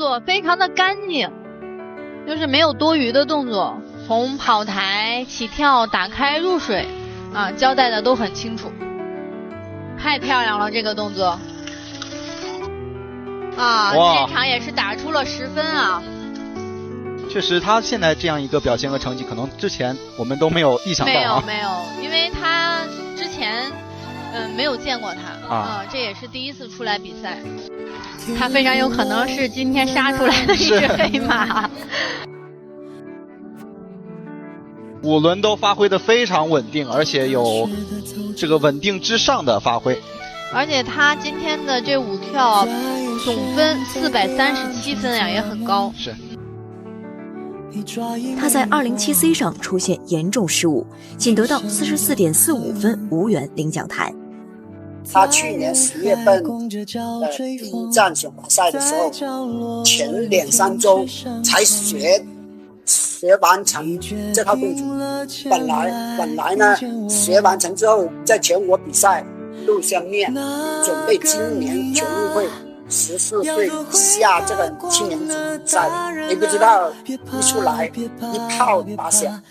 作非常的干净，就是没有多余的动作，从跑台、起跳、打开、入水啊，交代的都很清楚，太漂亮了这个动作啊！现场也是打出了10分啊。确实，他现在这样一个表现和成绩，可能之前我们都没有意想到啊。没有，因为他之前没有见过他这也是第一次出来比赛，他非常有可能是今天杀出来的一只黑马。5轮都发挥得非常稳定，而且有这个稳定之上的发挥。而且他今天的这5跳总分437分呀，也很高。是。他在2074上出现严重失误，仅得到44.45分，无缘领奖台。他去年10月份第一站选拔赛的时候，前2、3周才学完成这套动作。本来呢，学完成之后，在全国比赛露下面，准备今年全运会14岁以下这个青年组比赛，你不知道一出来一炮打响。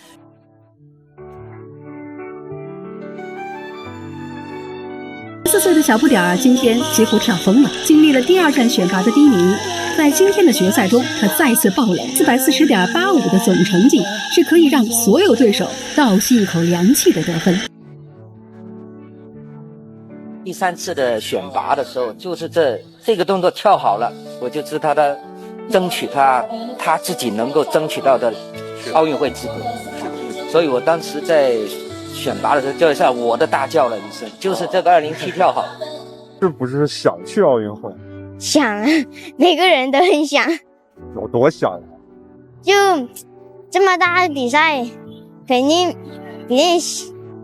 14岁的小不点儿今天几乎跳疯了，经历了第2站选拔的低迷，在今天的决赛中，他再次爆冷，440.85的总成绩是可以让所有对手倒吸一口凉气的得分。第3次的选拔的时候，就是这个动作跳好了，我就知道他争取他自己能够争取到的奥运会资格，所以我当时在选拔的时候就像我的大叫了一声，就是这个207跳好。是不是想去奥运会？想啊，每个人都很想。有多想呀？就这么大的比赛，肯定比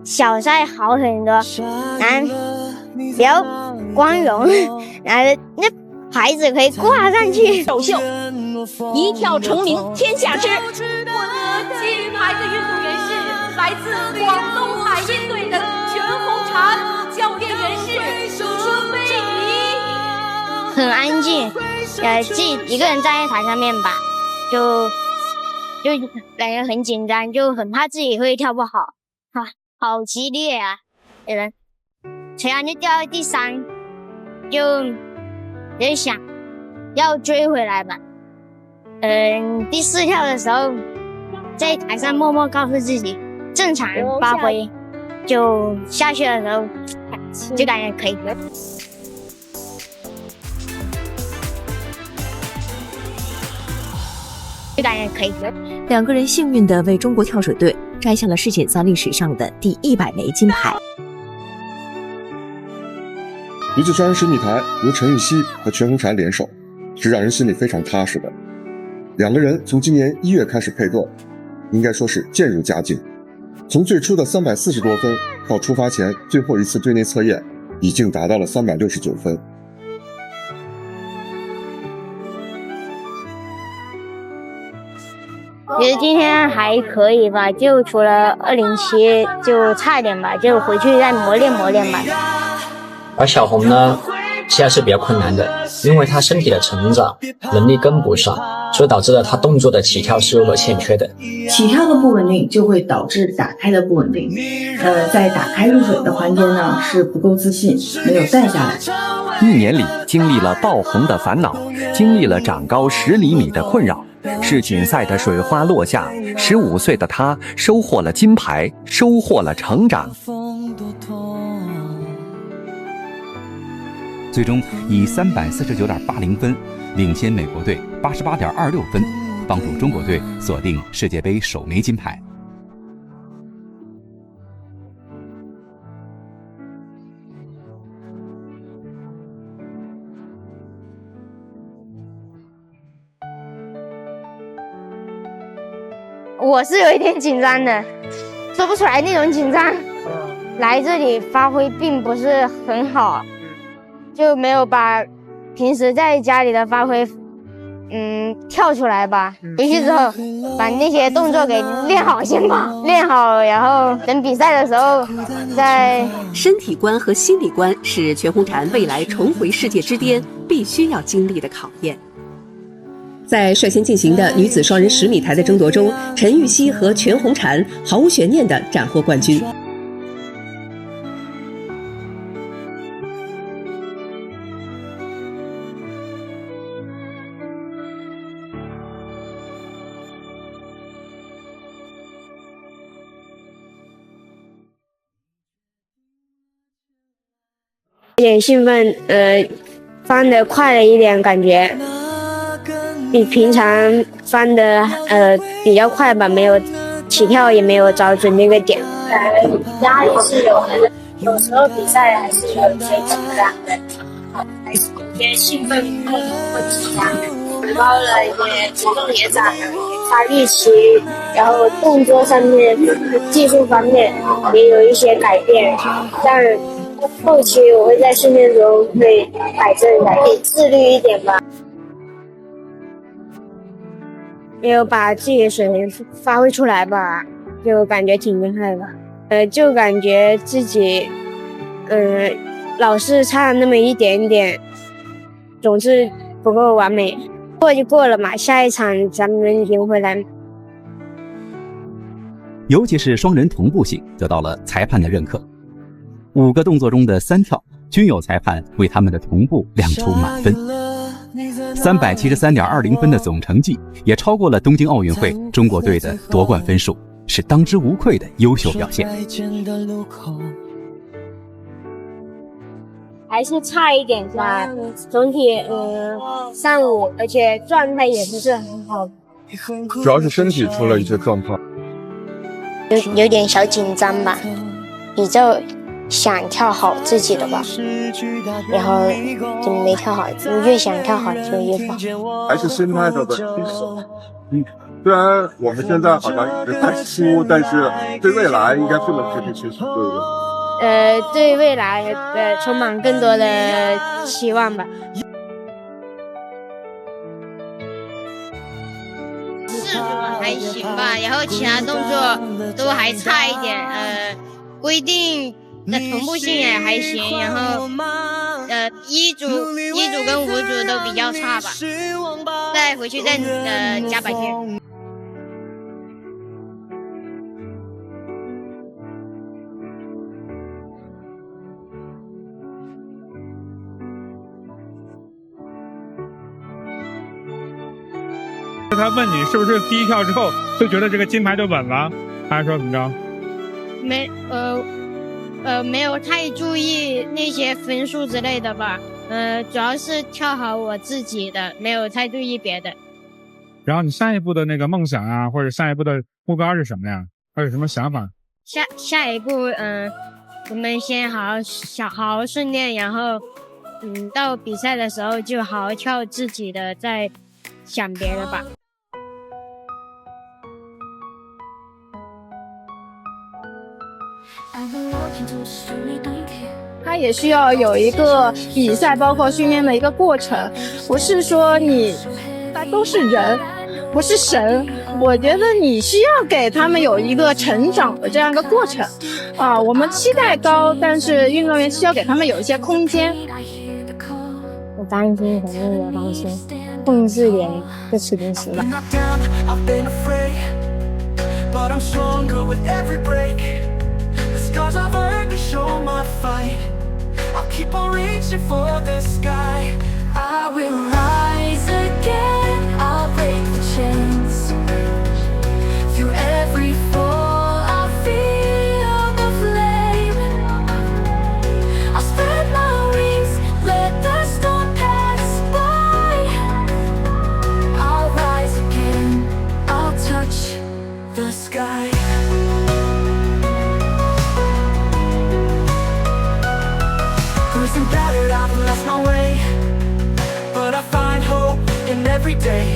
小赛好很多，比较光荣，然后那牌子可以挂上去。首秀，一跳成名天下知。获得金牌的运动员是来自广东海鹰队的全红婵，教练员是苏菲怡。很安静，自己一个人站在台上面吧，就感觉很紧张，就很怕自己会跳不好，好激烈啊！突然就掉到第3，就想要追回来吧。第4跳的时候，在台上默默告诉自己正常发挥，就下去的时候就感觉可以。2个人幸运地为中国跳水队摘下了世锦赛历史上的第100枚金牌。女子双人10米台由陈芋汐和全红婵联手，是让人心里非常踏实的。2个人从今年1月开始配对，应该说是渐入佳境。从最初的340多分到出发前最后一次队内测验，已经达到了369分。觉得今天还可以吧，就除了207就差一点吧，就回去再磨练吧。而小红呢，现在是比较困难的，因为她身体的成长能力跟不上，所以导致了她动作的起跳是有所欠缺的。起跳的不稳定就会导致打开的不稳定。在打开入水的环节呢，是不够自信，没有带下来。1年里经历了爆红的烦恼，经历了长高10厘米的困扰。世锦赛的水花落下，15岁的她收获了金牌，收获了成长。最终以349.80分领先美国队88.26分，帮助中国队锁定世界杯首枚金牌。我是有一点紧张的，说不出来那种紧张。来这里发挥并不是很好，就没有把平时在家里的发挥跳出来吧。回去之后把那些动作给练好先吧，练好，然后等比赛的时候再。身体关和心理关是全红婵未来重回世界之巅必须要经历的考验。在率先进行的女子双人10米台的争夺中，陈芋汐和全红婵毫无悬念地斩获冠军。有点兴奋，翻得快了一点，感觉比平常翻得比较快吧，没有起跳也没有找准那个点。压力是有的，有时候比赛还是有些紧张的，还是有些兴奋过紧张，高了也体重也长了，发力期，然后动作上面、技术方面也有一些改变，但后期我会在训练中会改正，得自律一点吧。没有把自己的水平发挥出来吧，就感觉挺遗憾的。就感觉自己，老是差那么一点点，总是不够完美。过就过了嘛，下一场咱们赢回来。尤其是双人同步性得到了裁判的认可。5个动作中的3跳均有裁判为他们的同步亮出满分。373.20分的总成绩也超过了东京奥运会中国队的夺冠分数，是当之无愧的优秀表现。还是差一点吧，总体上午，而且状态也不是很好，主要是身体出了一些状况，有点小紧张吧，比较想跳好自己的吧，然后就没跳好，越想跳好就越不好，还是心态的问题。虽然我们现在好像一直在输，但是对未来应该不能继续输，对不对？对未来充满更多的期望吧。视觉还行吧，然后其他动作都还差一点，规定的同步性也还行，然后一组跟5组都比较差吧，再回去再加把劲。他问你是不是第一跳之后就觉得这个金牌就稳了，还是说怎么着？没有太注意那些分数之类的吧，主要是跳好我自己的，没有太注意别的。然后你下一步的那个梦想啊，或者下一步的目标是什么呀？还有什么想法？下一步，我们先好好训练，然后到比赛的时候就好好跳自己的，再想别的吧。它也需要有一个比赛包括训练的一个过程，不是说大家都是人不是神，我觉得你需要给他们有一个成长的这样一个过程啊。我们期待高，但是运动员需要给他们有一些空间。我担心肯定有担心，控制点就吃零食了。But I'm stronger with every break. The scars I've earned to show my fight. I'll keep on reaching for the sky. I will rise again. I'll break the chains. Through every fall, I'll feel the flame. I'll spread my wings, let the storm pass by. I'll rise again. I'll touch the sky. Bruised and battered, I've lost my way, but I find hope in every day.